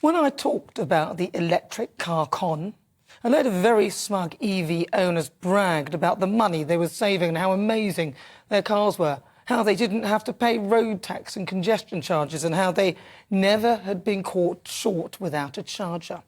When I talked about the electric car con, a load of very smug EV owners bragged about the money they were saving and how amazing their cars were, how they didn't have to pay road tax and congestion charges, and how they never had been caught short without a charger.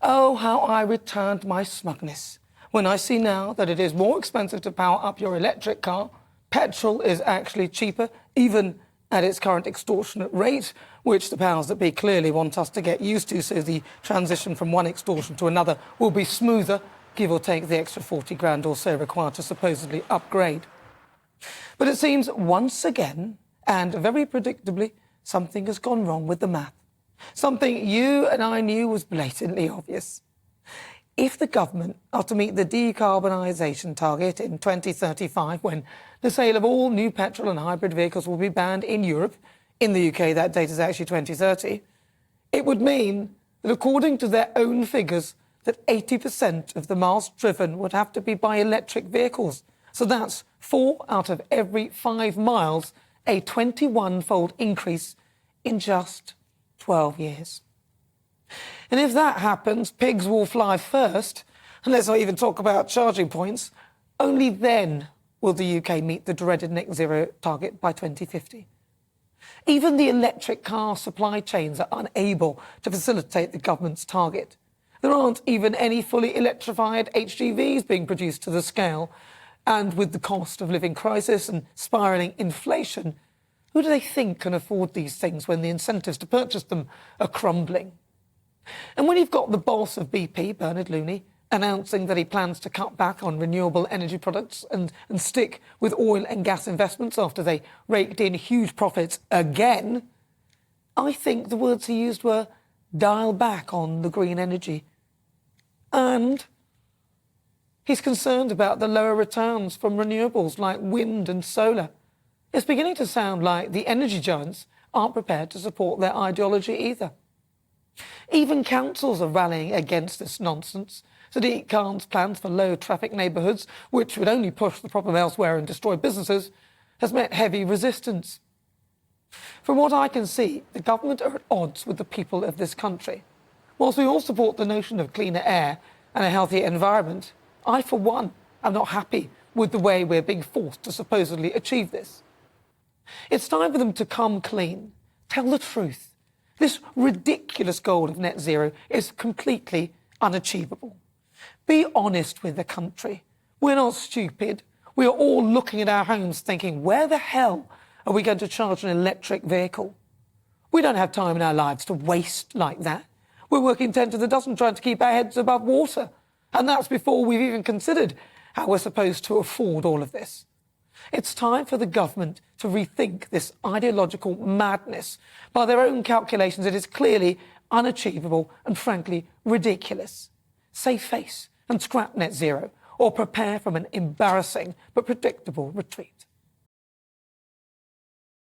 Oh, how I returned my smugness when I see now that it is more expensive to power up your electric car. Petrol is actually cheaper, even at its current extortionate rate, which the powers that be clearly want us to get used to, so the transition from one extortion to another will be smoother, give or take the extra 40 grand or so required to supposedly upgrade. But it seems once again, and very predictably, something has gone wrong with the math. Something you and I knew was blatantly obvious. If the government are to meet the decarbonisation target in 2035, when the sale of all new petrol and hybrid vehicles will be banned in Europe, in the UK that date is actually 2030, it would mean that according to their own figures, that 80% of the miles driven would have to be by electric vehicles. So that's 4 out of every 5 miles, a 21-fold increase in just 12 years. And if that happens, pigs will fly first, and let's not even talk about charging points. Only then will the UK meet the dreaded net zero target by 2050. Even the electric car supply chains are unable to facilitate the government's target. There aren't even any fully electrified HGVs being produced to the scale. And with the cost of living crisis and spiralling inflation, who do they think can afford these things when the incentives to purchase them are crumbling? And when you've got the boss of BP, Bernard Looney, announcing that he plans to cut back on renewable energy products and stick with oil and gas investments after they raked in huge profits again, I think the words he used were dial back on the green energy. And he's concerned about the lower returns from renewables like wind and solar. It's beginning to sound like the energy giants aren't prepared to support their ideology either. Even councils are rallying against this nonsense. Sadiq Khan's plans for low-traffic neighbourhoods, which would only push the problem elsewhere and destroy businesses, has met heavy resistance. From what I can see, the government are at odds with the people of this country. Whilst we all support the notion of cleaner air and a healthier environment, I, for one, am not happy with the way we're being forced to supposedly achieve this. It's time for them to come clean, tell the truth. This ridiculous goal of net zero is completely unachievable. Be honest with the country. We're not stupid. We are all looking at our homes thinking, where the hell are we going to charge an electric vehicle? We don't have time in our lives to waste like that. We're working 10 to the dozen trying to keep our heads above water. And that's before we've even considered how we're supposed to afford all of this. It's time for the government to rethink this ideological madness. By their own calculations, it is clearly unachievable and frankly ridiculous. Save face and scrap net zero, or prepare for an embarrassing but predictable retreat.